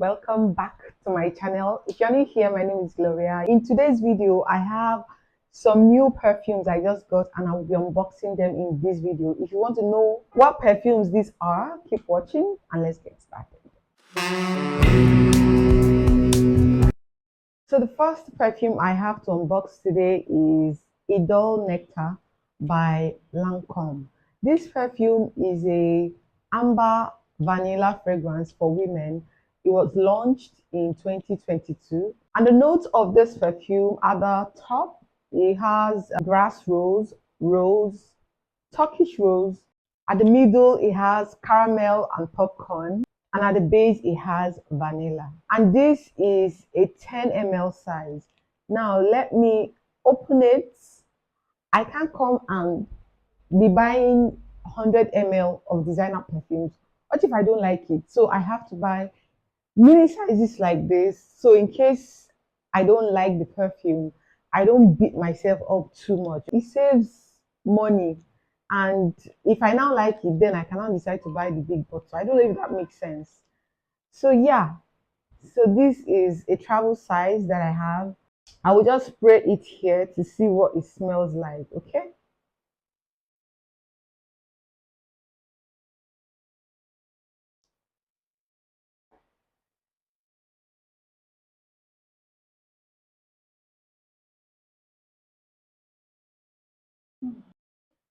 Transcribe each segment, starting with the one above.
Welcome back to my channel. If you're new here, my name is Gloria. In today's video, I have some new perfumes I just got and I will be unboxing them in this video. If you want to know what perfumes these are, keep watching and let's get started. So the first perfume I have to unbox today is Idole Nectar by Lancome. This perfume is a amber vanilla fragrance for women. It was launched in 2022. And the notes of this perfume at the top, it has grass rose, Turkish rose. At the middle, it has caramel and popcorn. And at the base, it has vanilla. And this is a 10 ml size. Now, let me open it. I can't come and be buying 100 ml of designer perfumes. What if I don't like it? So I have to buy mini sizes like this. So in case I don't like the perfume, I don't beat myself up too much. It saves money. And if I now like it, then I cannot decide to buy the big bottle. I don't know if that makes sense. So yeah, so this is a travel size that I have. I will just spray it here to see what it smells like, okay?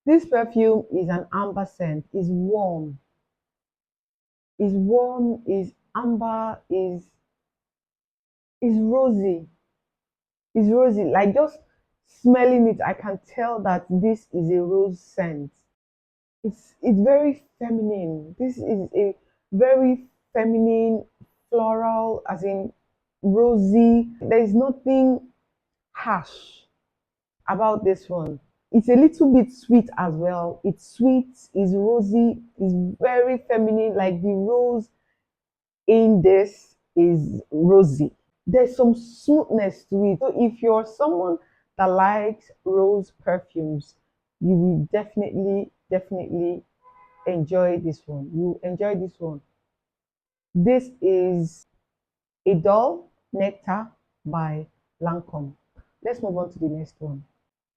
This perfume is an amber scent. It's warm. It's warm, is amber, is rosy. It's rosy. Like just smelling it, I can tell that this is a rose scent. It's very feminine. This is a very feminine, floral, as in rosy. There is nothing harsh about this one. It's a little bit sweet as well. It's sweet, it's rosy, it's very feminine. Like the rose in this is rosy. There's some smoothness to it. So if you're someone that likes rose perfumes, you will definitely enjoy this one. You enjoy this one. This is Idole Nectar by Lancome. Let's move on to the next one.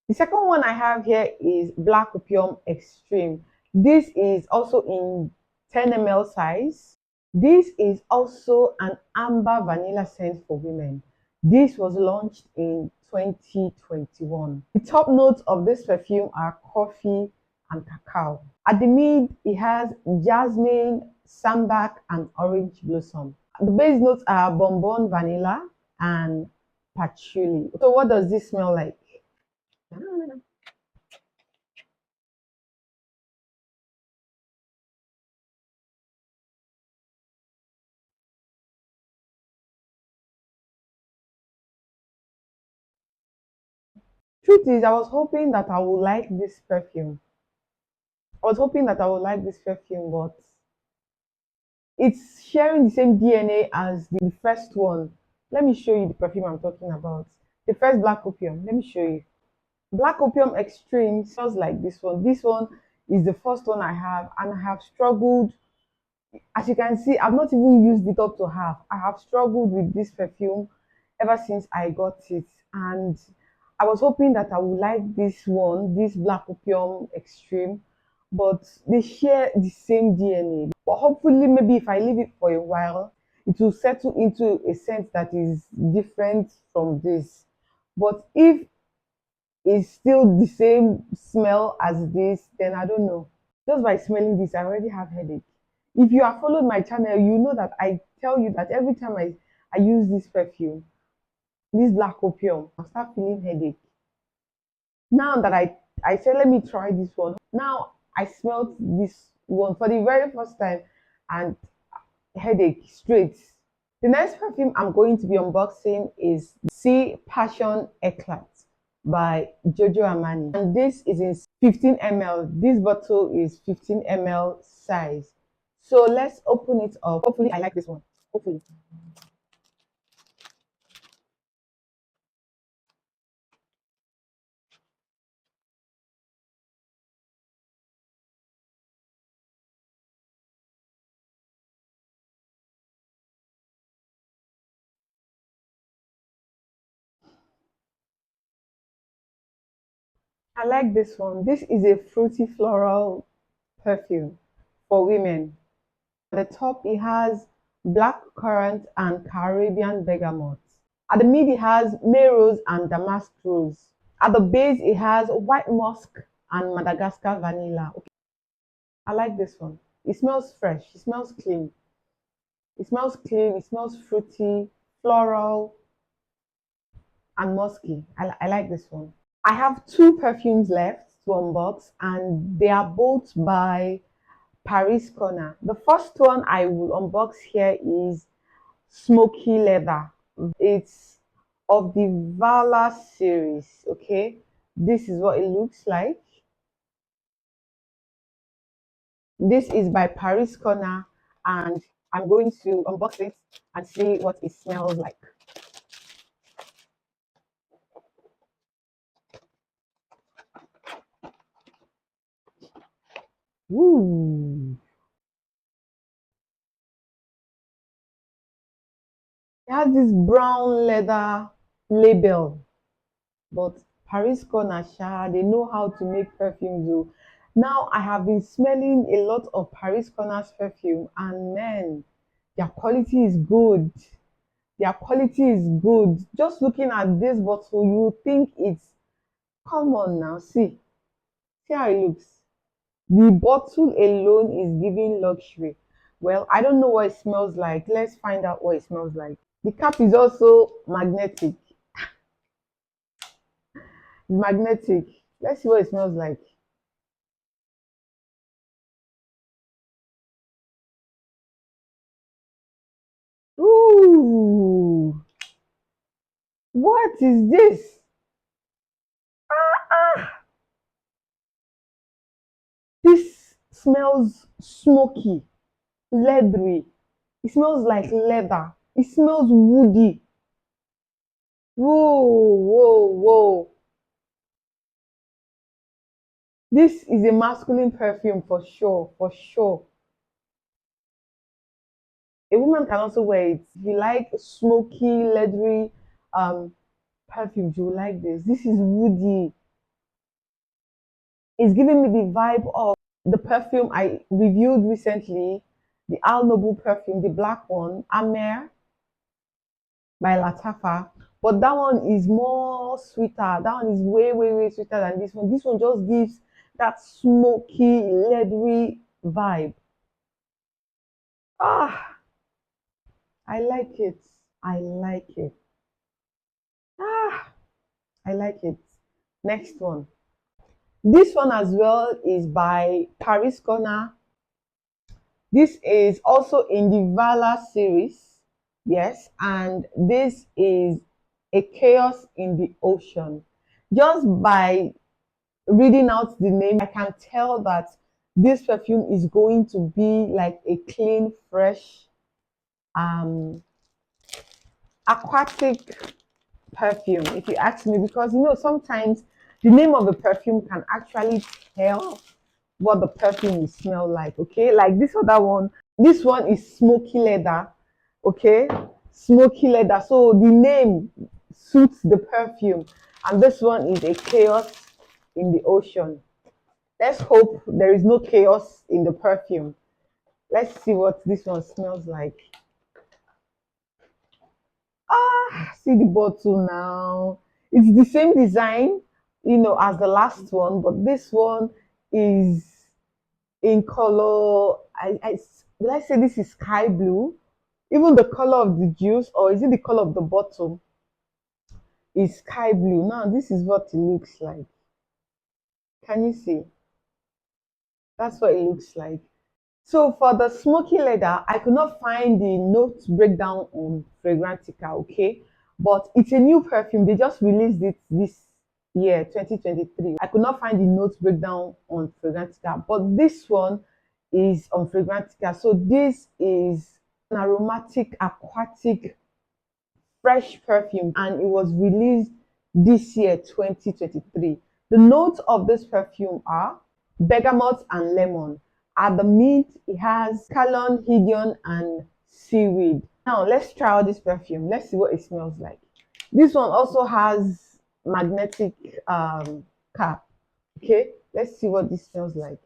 The second one I have here is Black Opium Extreme. This is also in 10 ml size. This is also an amber vanilla scent for women. This was launched in 2021. The top notes of this perfume are coffee and cacao. At the mid, it has jasmine, sambac, and orange blossom. The base notes are bonbon vanilla and patchouli. So what does this smell like? Truth is, I was hoping that I would like this perfume. I was hoping that I would like this perfume, but it's sharing the same DNA as the first one. Let me show you the perfume I'm talking about. The first Black Opium. Let me show you. Black Opium Extreme smells like this one. This one is the first one I have, and I have struggled. As you can see, I've not even used it up to half. I have struggled with this perfume ever since I got it, and I was hoping that I would like this one, this Black Opium Extreme, but they share the same DNA. But hopefully, maybe if I leave it for a while, it will settle into a scent that is different from this. But if it's still the same smell as this, then I don't know. Just by smelling this, I already have headache. If you have followed my channel, you know that I tell you that every time I use this perfume, this Black Opium, I start feeling headache. Now that I said let me try this one. Now I smelled this one for the very first time and headache straight. The next perfume I'm going to be unboxing is Passion Eclap by Giorgio Armani. And this is in 15 ml. This bottle is 15 ml size. So let's open it up. Hopefully I like this one. Hopefully. I like this one. This is a fruity floral perfume for women. At the top, it has black currant and Caribbean bergamot. At the mid, it has May rose and damask rose. At the base, it has white musk and Madagascar vanilla. Okay, I like this one. It smells fresh. It smells clean. It smells clean. It smells fruity, floral, and musky. I like this one. I have two perfumes left to unbox, and they are both by Paris Corner. The first one I will unbox here is Smoky Leather. It's of the Vala series. Okay, this is what it looks like. This is by Paris Corner, and I'm going to unbox it and see what it smells like. Ooh. It has this brown leather label, but Paris Corner, they know how to make perfumes. Oh. Now I have been smelling a lot of Paris Corner's perfume, and man, their quality is good. Their quality is good. Just looking at this bottle, you think it's, come on now, see how it looks. The bottle alone is giving luxury. Well, I don't know what it smells like. Let's find out what it smells like. The cap is also magnetic. Magnetic. Let's see what it smells like. Ooh, what is this? Ah, this smells smoky, leathery. It smells like leather. It smells woody. Whoa, whoa, whoa. This is a masculine perfume for sure, for sure. A woman can also wear it. If you like smoky, leathery um, perfumes, you will like this. This is woody. It's giving me the vibe of the perfume I reviewed recently, the Al Noble perfume, the black one, Amer by Latafa. But that one is more sweeter. That one is way, way, way sweeter than this one. This one just gives that smoky, leathery vibe. Ah, I like it. I like it. Ah, I like it. Next one. This one as well is by Paris Corner. This is also in the Vala series. Yes, and this is a chaos in the ocean. Just by reading out the name, I can tell that this perfume is going to be like a clean, fresh, um, aquatic perfume, if you ask me, because sometimes the name of the perfume can actually tell what the perfume will smell like. Okay, like this other one, this one is Smoky Leather. Okay, Smoky Leather, so the name suits the perfume, and this one is a chaos in the ocean. Let's hope there is no chaos in the perfume. Let's see what this one smells like. Ah, see the bottle now. It's the same design, as the last one, but this one is in color. Let's say this is sky blue. Even the color of the juice, or is it the color of the bottle, is sky blue. Now, this is what it looks like. Can you see? That's what it looks like. So for the smoky leather, I could not find the notes breakdown on Fragrantica, okay? But it's a new perfume. They just released it this year, 2023. I could not find the notes breakdown on Fragrantica, but this one is on Fragrantica. So this is an aromatic, aquatic, fresh perfume, and it was released this year, 2023. The notes of this perfume are bergamot and lemon. At the mid, it has scallion, hedion, and seaweed. Now, let's try out this perfume. Let's see what it smells like. This one also has magnetic cap. Okay, let's see what this smells like.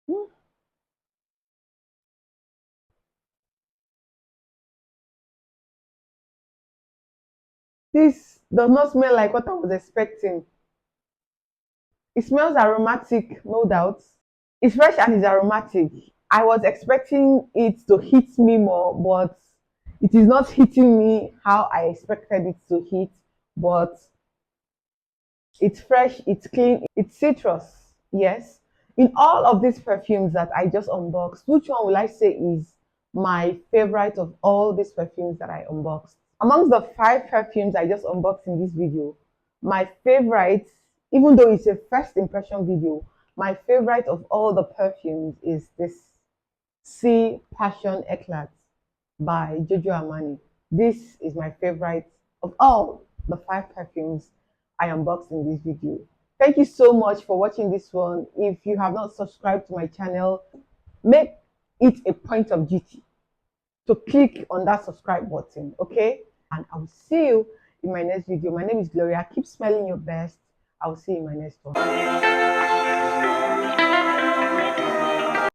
Hmm. This does not smell like what I was expecting. It smells aromatic, no doubt. It's fresh and it's aromatic. I was expecting it to hit me more, but it is not hitting me how I expected it to hit. But it's fresh, it's clean, it's citrus. Yes. In all of these perfumes that I just unboxed, which one will I say is my favorite of all these perfumes that I unboxed? Amongst the five perfumes I just unboxed in this video, my favorite, even though it's a first impression video, my favorite of all the perfumes is this Passion Eclap by Giorgio Armani. This is my favorite of all the five perfumes I unboxed in this video. Thank you so much for watching this one. If you have not subscribed to my channel, make it a point of duty to click on that subscribe button, okay? And I will see you in my next video. My name is Gloria. Keep smelling your best. I will see you in my next one.